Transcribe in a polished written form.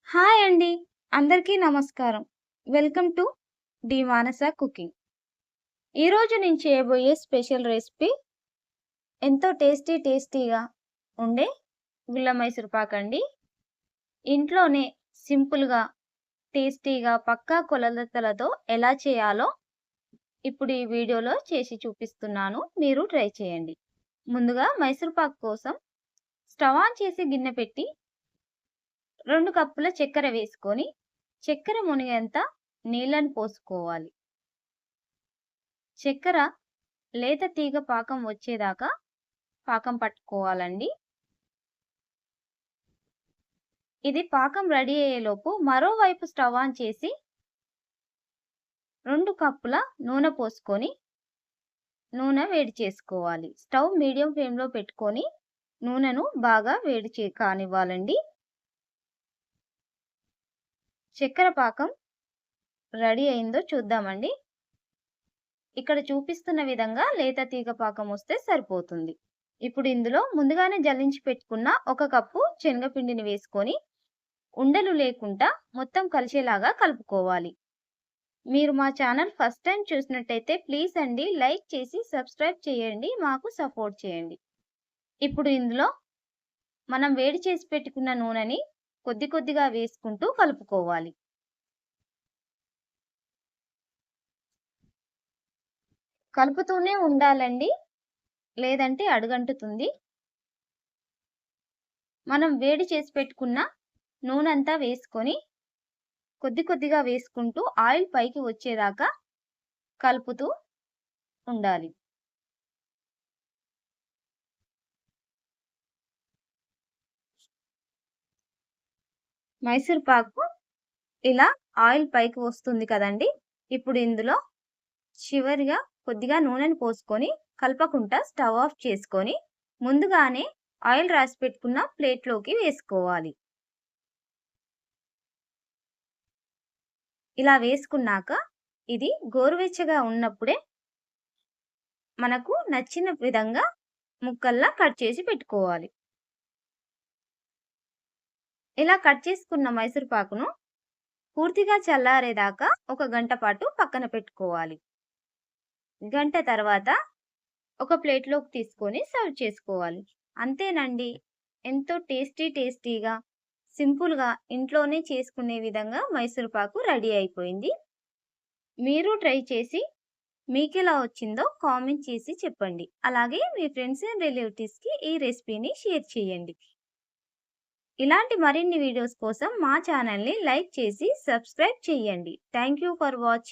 Hi అండి. అందరికీ నమస్కారం. Welcome to the Manasa cooking. ఈరోజు నేను చేయబోయే స్పెషల్ రెసిపీ ఎంతో టేస్టీగా ఉండే గుల్ల మైసూర్ పాక్ అండి. ఇంట్లోనే సింపుల్‌గా, టేస్టీగా పక్కా కొలతలతో ఎలా చేయాలో ఇప్పుడు ఈ వీడియోలో చేసి చూపిస్తున్నాను. మీరు ట్రై చేయండి. ముందుగా మైసూర్ పాక్ కోసం స్టవ్ ఆన్ చేసి గిన్నె పెట్టి 2 కప్పుల చక్కెర వేసుకొని, చక్కెర మునిగేంత నీళ్ళని పోసుకోవాలి. చక్కెర లేత తీగ పాకం వచ్చేదాకా పాకం పట్టుకోవాలండి. ఇది పాకం రెడీ అయ్యేలోపు మరోవైపు స్టవ్ ఆన్ చేసి 2 కప్పుల నూనె పోసుకొని, నూనె వేడి చేసుకోవాలి. స్టవ్ మీడియం ఫ్లేమ్‌లో పెట్టుకొని నూనెను బాగా వేడి కానివ్వాలండి. చక్కెర పాకం రెడీ అయిందో చూద్దామండి. ఇక్కడ చూపిస్తున్న విధంగా లేత తీగ పాకం వస్తే సరిపోతుంది. ఇప్పుడు ఇందులో ముందుగానే జల్లించి పెట్టుకున్న 1 కప్పు శనగపిండిని వేసుకొని ఉండలు లేకుండా మొత్తం కలిసేలాగా కలుపుకోవాలి. మీరు మా ఛానల్ ఫస్ట్ టైం చూసినట్టయితే ప్లీజ్ అండి లైక్ చేసి సబ్స్క్రైబ్ చేయండి. మాకు సపోర్ట్ చేయండి. ఇప్పుడు ఇందులో మనం వేడి చేసి పెట్టుకున్న నూనెని కొద్దిగా వేసుకుంటూ కలుపుకోవాలి. కలుపుతూనే ఉండాలండి. లేదంటే అడుగంటుతుంది. మనం వేడి చేసి పెట్టుకున్న నూనంతా వేసుకొని కొద్దిగా వేసుకుంటూ ఆయిల్ పైకి వచ్చేదాకా కలుపుతూ ఉండాలి. మైసూర్ పాకు ఇలా ఆయిల్ పైకి వస్తుంది కదండీ! ఇప్పుడు ఇందులో చివరిగా కొద్దిగా నూనెని పోసుకొని కలపకుండా స్టవ్ ఆఫ్ చేసుకొని ముందుగానే ఆయిల్ రాసి పెట్టుకున్న ప్లేట్‌లోకి వేసుకోవాలి. ఇలా వేసుకున్నాక ఇది గోరువెచ్చగా ఉన్నప్పుడే మనకు నచ్చిన విధంగా ముక్కల్లా కట్ చేసి పెట్టుకోవాలి. ఇలా కట్ చేసుకున్న మైసూర్ పాకును పూర్తిగా చల్లారేదాకా 1 గంట పాటు పక్కన పెట్టుకోవాలి. గంట తర్వాత ఒక ప్లేట్‌లోకి తీసుకొని సర్వ్ చేసుకోవాలి. అంతేనండి. ఎంతో టేస్టీగా, సింపుల్‌గా ఇంట్లోనే చేసుకునే విధంగా మైసూర్ పాకు రెడీ అయిపోయింది. మీరు ట్రై చేసి మీకెలా వచ్చిందో కామెంట్ చేసి చెప్పండి. అలాగే మీ ఫ్రెండ్స్ అండ్ రిలేటివ్స్‌కి ఈ రెసిపీని షేర్ చేయండి. ఇలాంటి మరిన్ని వీడియోస్ కోసం మా ఛానల్‌ని లైక్ చేసి సబ్స్క్రైబ్ చేయండి. Thank you for watching.